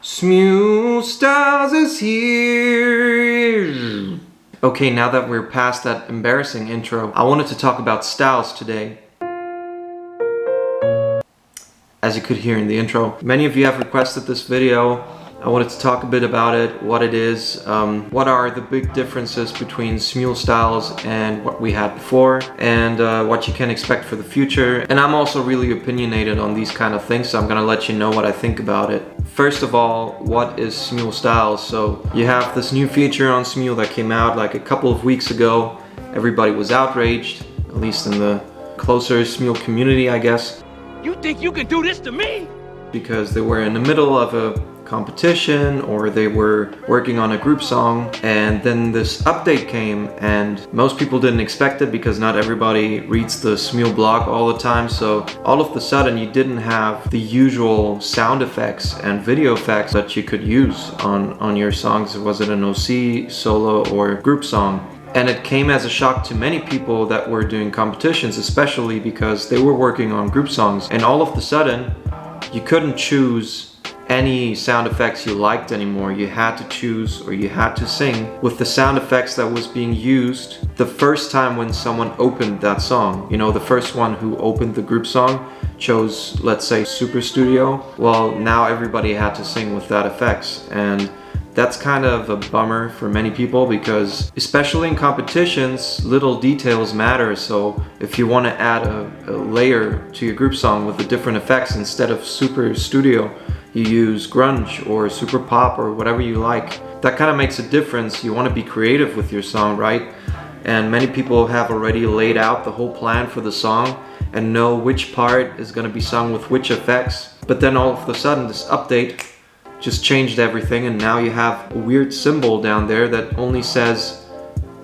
Smule Styles is here. Okay, now that we're past that embarrassing intro, I wanted to talk about styles today. As you could hear in the intro, many of you have requested this video. I wanted to talk a bit about it, what it is, what are the big differences between Smule Styles and what we had before, and what you can expect for the future. And I'm also really opinionated on these kind of things, so I'm gonna let you know what I think about it. First of all, what is Smule Styles? So you have this new feature on Smule that came out like a couple of weeks ago. Everybody was outraged, at least in the closer Smule community, I guess. You think you can do this to me? Because they were in the middle of a competition or they were working on a group song, and then this update came and most people didn't expect it because not everybody reads the Smule blog all the time. So all of a sudden you didn't have the usual sound effects and video effects that you could use on your songs. Was it an OC, solo or group song? And it came as a shock to many people that were doing competitions, especially because they were working on group songs, and all of a sudden you couldn't choose any sound effects you liked anymore. You had to choose, or you had to sing with the sound effects that was being used the first time when someone opened that song. You know, the first one who opened the group song chose, let's say, Super Studio. Well, now everybody had to sing with that effects, and that's kind of a bummer for many people because, especially in competitions, little details matter. So if you want to add a layer to your group song with the different effects, instead of Super Studio, you use grunge or super pop or whatever you like. That kind of makes a difference. You want to be creative with your song, right? And many people have already laid out the whole plan for the song and know which part is going to be sung with which effects. But then all of a sudden this update just changed everything, and now you have a weird symbol down there that only says,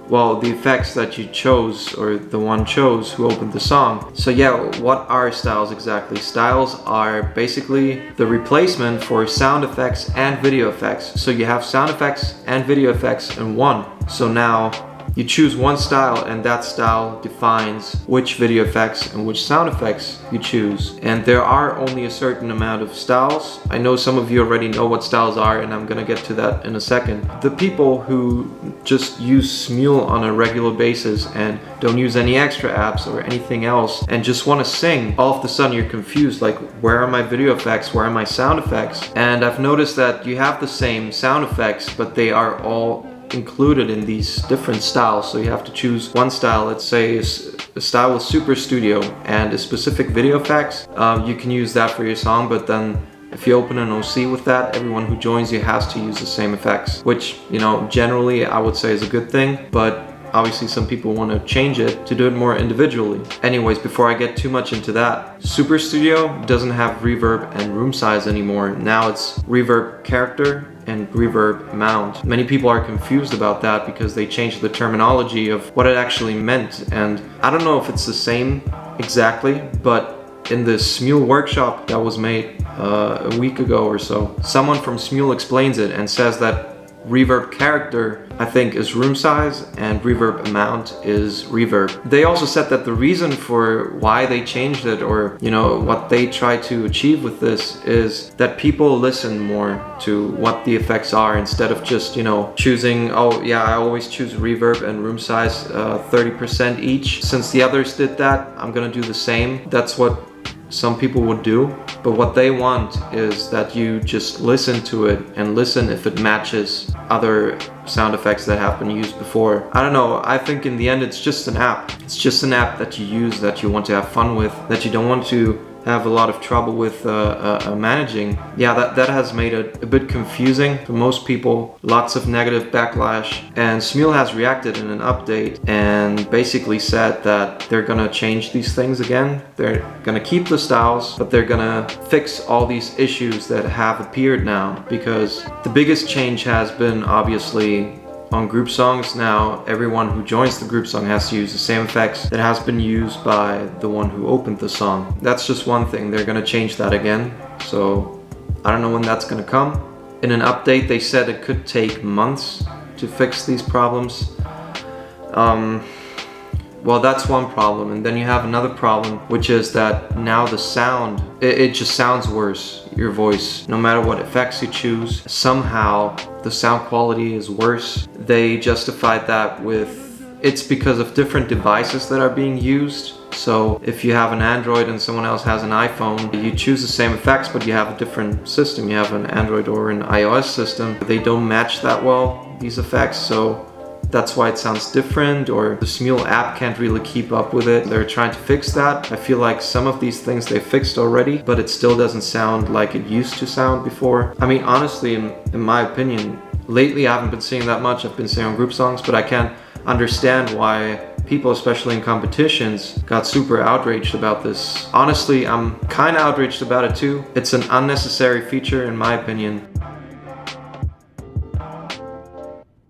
well, the effects that you chose, or the one chose who opened the song. So yeah, what are styles exactly? Styles are basically the replacement for sound effects and video effects. So you have sound effects and video effects in one. So now you choose one style, and that style defines which video effects and which sound effects you choose. And there are only a certain amount of styles. I know some of you already know what styles are, and I'm gonna get to that in a second. The people who just use Smule on a regular basis and don't use any extra apps or anything else and just want to sing, all of a sudden you're confused, like, where are my video effects, where are my sound effects? And I've noticed that you have the same sound effects, but they are all included in these different styles. So you have to choose one style. Let's say a style with Super Studio and a specific video effects. You can use that for your song, but then if you open an OC with that, everyone who joins you has to use the same effects, which, you know, generally I would say is a good thing, but obviously some people want to change it to do it more individually. Anyways, before I get too much into that, Super Studio doesn't have reverb and room size anymore. Now it's reverb character and reverb amount. Many people are confused about that because they changed the terminology of what it actually meant, and I don't know if it's the same exactly, but in the Smule workshop that was made a week ago or so, someone from Smule explains it and says that reverb character, I think, is room size, and reverb amount is reverb. They also said that the reason for why they changed it, or, you know, what they try to achieve with this, is that people listen more to what the effects are instead of just, you know, choosing, oh yeah, I always choose reverb and room size 30% each. Since the others did that, I'm gonna do the same. That's what some people would do, but what they want is that you just listen to it and listen if it matches other sound effects that have been used before. I don't know, I think in the end it's just an app. It's just an app that you use, that you want to have fun with, that you don't want to have a lot of trouble with managing. Yeah, that has made it a bit confusing for most people. Lots of negative backlash, and Smule has reacted in an update and basically said that they're gonna change these things again. They're gonna keep the styles, but they're gonna fix all these issues that have appeared now, because the biggest change has been obviously on group songs. Now everyone who joins the group song has to use the same effects that has been used by the one who opened the song. That's just one thing. They're gonna change that again, so I don't know when that's gonna come. In an update they said it could take months to fix these problems. Well, that's one problem. And then you have another problem, which is that now the sound, it just sounds worse. Your voice, no matter what effects you choose, somehow the sound quality is worse. They justified that with it's because of different devices that are being used. So if you have an Android and someone else has an iPhone, you choose the same effects, but you have a different system. You have an Android or an iOS system. They don't match that well, these effects. So that's why it sounds different, or the Smule app can't really keep up with it. They're trying to fix that. I feel like some of these things they fixed already, but it still doesn't sound like it used to sound before. I mean, honestly, in my opinion, lately I haven't been seeing that much. I've been seeing on group songs, but I can't understand why people, especially in competitions, got super outraged about this. Honestly, I'm kind of outraged about it too. It's an unnecessary feature in my opinion.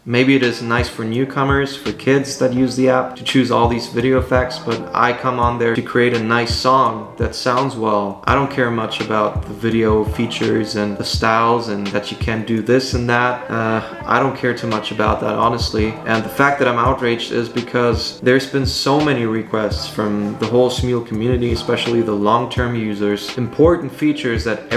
Maybe it is nice for newcomers, for kids that use the app to choose all these video effects, but I come on there to create a nice song that sounds well. I don't care much about the video features and the styles and that you can do this and that. I don't care too much about that, honestly. And the fact that I'm outraged is because there's been so many requests from the whole Smule community, especially the long-term users. Important features that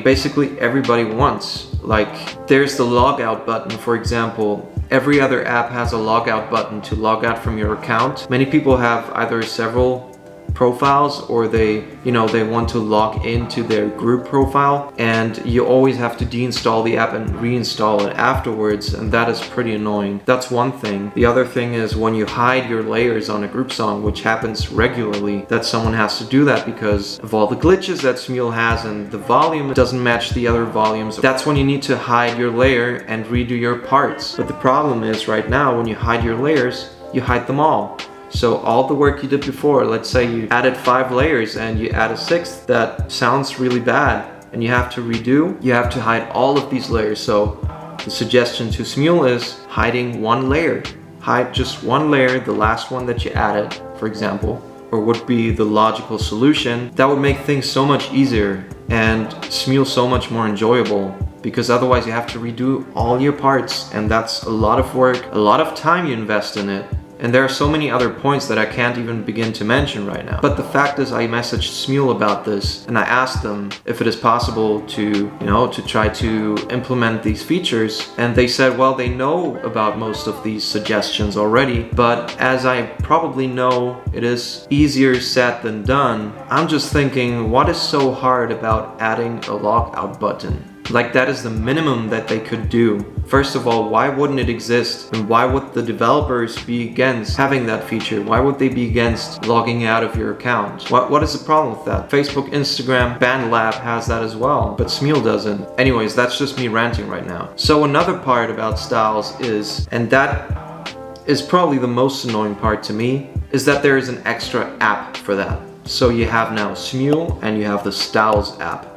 basically everybody wants. Like, there's the logout button, for example. Every other app has a logout button to log out from your account. Many people have either several profiles or they want to log into their group profile, and you always have to deinstall the app and reinstall it afterwards, and that is pretty annoying. That's one thing. The other thing is when you hide your layers on a group song, which happens regularly, that someone has to do that because of all the glitches that Smule has and the volume doesn't match the other volumes. That's when you need to hide your layer and redo your parts. But the problem is right now when you hide your layers, you hide them all. So all the work you did before, let's say you added 5 layers and you add a 6th that sounds really bad and you have to redo, you have to hide all of these layers. So the suggestion to Smule is hiding one layer. Hide just one layer, the last one that you added, for example, or would be the logical solution. That would make things so much easier and Smule so much more enjoyable, because otherwise you have to redo all your parts, and that's a lot of work, a lot of time you invest in it. And there are so many other points that I can't even begin to mention right now. But the fact is, I messaged Smule about this and I asked them if it is possible to, to try to implement these features. And they said, well, they know about most of these suggestions already, but as I probably know, it is easier said than done. I'm just thinking, what is so hard about adding a logout button? Like, that is the minimum that they could do. First of all, why wouldn't it exist? And why would the developers be against having that feature? Why would they be against logging out of your account? What is the problem with that? Facebook, Instagram, BandLab has that as well, but Smule doesn't. Anyways, that's just me ranting right now. So another part about styles is, and that is probably the most annoying part to me, is that there is an extra app for that. So you have now Smule and you have the Styles app.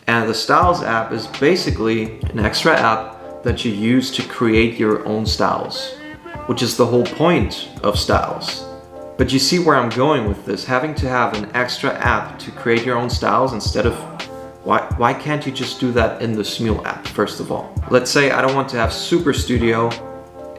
And the Styles app is basically an extra app that you use to create your own styles, which is the whole point of Styles. But you see where I'm going with this, having to have an extra app to create your own styles instead of, why can't you just do that in the Smule app, first of all? Let's say I don't want to have Super Studio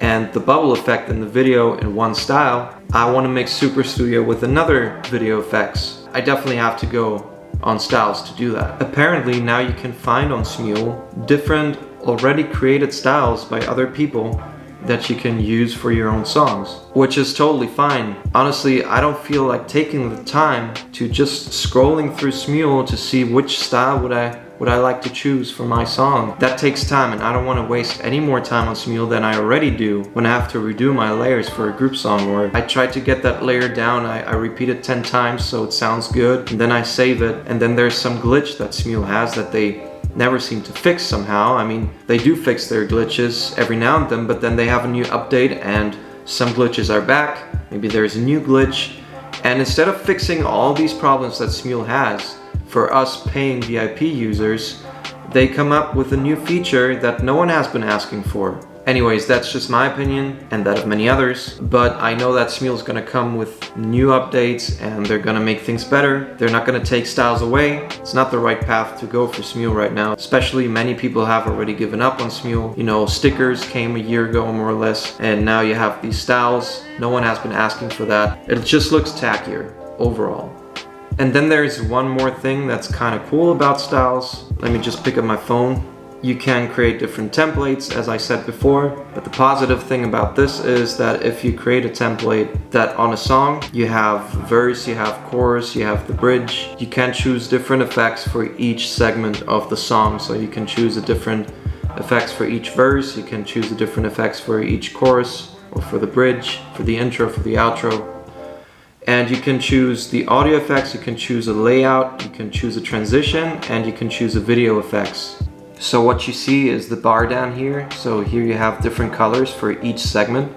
and the bubble effect in the video in one style. I want to make Super Studio with another video effects. I definitely have to go on Styles to do that. Apparently now you can find on Smule different already created styles by other people that you can use for your own songs, which is totally fine. Honestly, I don't feel like taking the time to just scrolling through Smule to see which style would I like to choose for my song. That takes time, and I don't want to waste any more time on Smule than I already do when I have to redo my layers for a group song, where I try to get that layer down, I repeat it 10 times so it sounds good, and then I save it, and then there's some glitch that Smule has that they never seem to fix somehow. I mean, they do fix their glitches every now and then, but then they have a new update and some glitches are back. Maybe there's a new glitch, and instead of fixing all these problems that Smule has for us paying VIP users, they come up with a new feature that no one has been asking for. Anyways, that's just my opinion and that of many others, but I know that Smule is gonna come with new updates and they're gonna make things better. They're not gonna take styles away. It's not the right path to go for Smule right now, especially many people have already given up on Smule. You know, stickers came a year ago more or less, and now you have these styles. No one has been asking for that. It just looks tackier overall. And then there's one more thing that's kind of cool about styles. Let me just pick up my phone. You can create different templates, as I said before, but the positive thing about this is that if you create a template that on a song, you have verse, you have chorus, you have the bridge, you can choose different effects for each segment of the song. So you can choose a different effects for each verse, you can choose the different effects for each chorus, or for the bridge, for the intro, for the outro. And you can choose the audio effects, you can choose a layout, you can choose a transition, and you can choose a video effects. So what you see is the bar down here. So here you have different colors for each segment.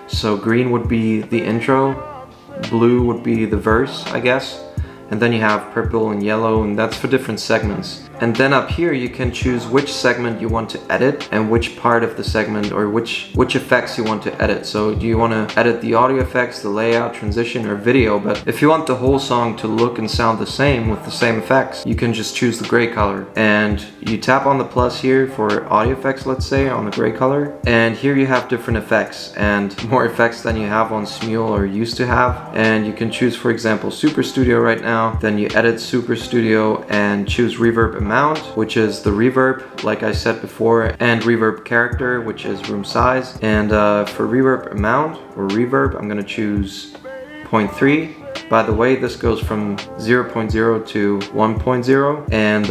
So green would be the intro, blue would be the verse, I guess. And then you have purple and yellow, and that's for different segments. And then up here you can choose which segment you want to edit and which part of the segment or which effects you want to edit. So do you want to edit the audio effects, the layout, transition, or video? But if you want the whole song to look and sound the same with the same effects, you can just choose the gray color. And you tap on the plus here for audio effects, let's say, on the gray color. And here you have different effects and more effects than you have on Smule or used to have. And you can choose, for example, Super Studio right now. Then you edit Super Studio and choose reverb amount, which is the reverb, like I said before, and reverb character, which is room size. And for reverb amount or reverb, I'm gonna choose 0.3. By the way, this goes from 0.0 to 1.0, and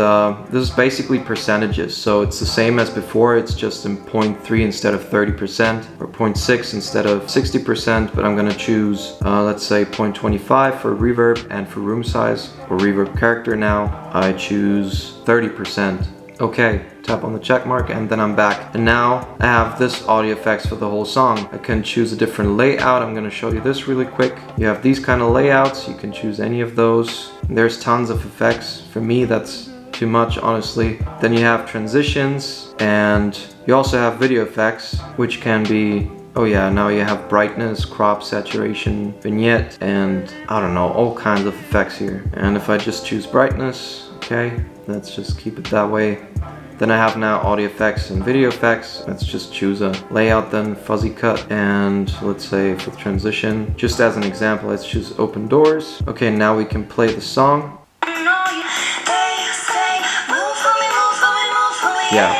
this is basically percentages. So it's the same as before, it's just in 0.3 instead of 30%, or 0.6 instead of 60%, but I'm gonna choose, let's say 0.25 for reverb, and for room size, or reverb character now, I choose 30%. Okay, tap on the check mark and then I'm back. And now I have this audio effects for the whole song. I can choose a different layout. I'm gonna show you this really quick. You have these kind of layouts. You can choose any of those. There's tons of effects. For me, that's too much, honestly. Then you have transitions, and you also have video effects, which can be, oh yeah, now you have brightness, crop, saturation, vignette, and I don't know, all kinds of effects here. And if I just choose brightness, okay, let's just keep it that way. Then I have now audio effects and video effects. Let's just choose a layout then, fuzzy cut, and let's say for the transition, just as an example, let's choose open doors. Okay, now we can play the song. Yeah.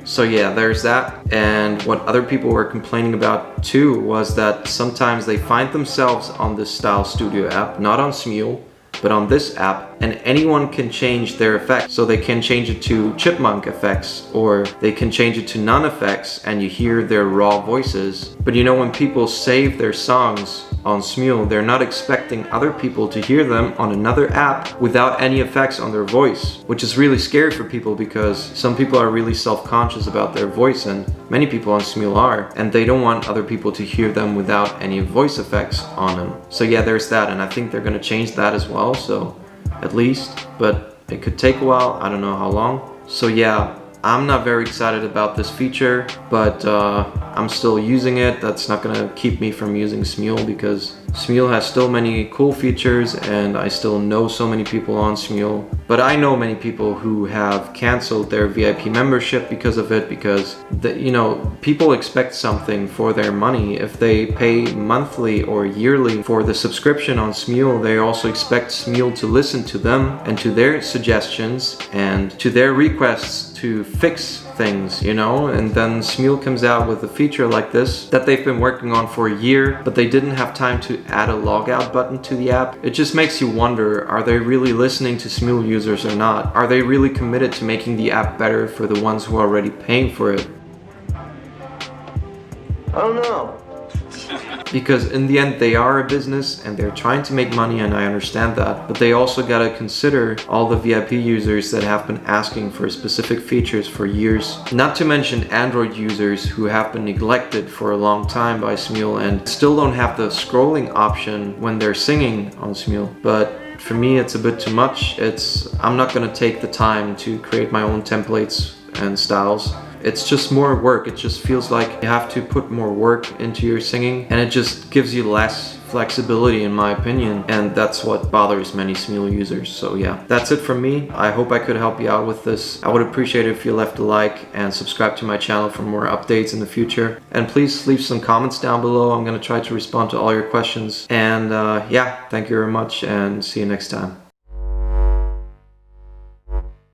So yeah, there's that. And what other people were complaining about too was that sometimes they find themselves on this Style Studio app, not on Smule, but on this app, and anyone can change their effects. So they can change it to chipmunk effects, or they can change it to none effects, and you hear their raw voices. But you know, when people save their songs on Smule, they're not expecting other people to hear them on another app without any effects on their voice, which is really scary for people because some people are really self-conscious about their voice, and many people on Smule are, and they don't want other people to hear them without any voice effects on them. So yeah, there's that, and I think they're gonna change that as well, so at least, but it could take a while, I don't know how long. So yeah, I'm not very excited about this feature, but I'm still using it. That's not gonna keep me from using Smule because Smule has still many cool features and I still know so many people on Smule. But I know many people who have canceled their VIP membership because of it, because you know, people expect something for their money. If they pay monthly or yearly for the subscription on Smule, they also expect Smule to listen to them and to their suggestions and to their requests to fix things, you know. And then Smule comes out with a feature like this that they've been working on for a year, but they didn't have time to add a logout button to the app. It just makes you wonder, are they really listening to Smule users or not? Are they really committed to making the app better for the ones who are already paying for it? I don't know. Because in the end they are a business and they're trying to make money, and I understand that, but they also gotta consider all the VIP users that have been asking for specific features for years. Not to mention Android users who have been neglected for a long time by Smule and still don't have the scrolling option when they're singing on Smule. But for me it's a bit too much. I'm not gonna take the time to create my own templates and styles it's just more work. It just feels like you have to put more work into your singing, and it just gives you less flexibility in my opinion, and that's what bothers many Smule users. So yeah, that's it from me. I hope I could help you out with this. I would appreciate it if you left a like and subscribe to my channel for more updates in the future, and please leave some comments down below. I'm gonna try to respond to all your questions, and yeah, thank you very much and see you next time.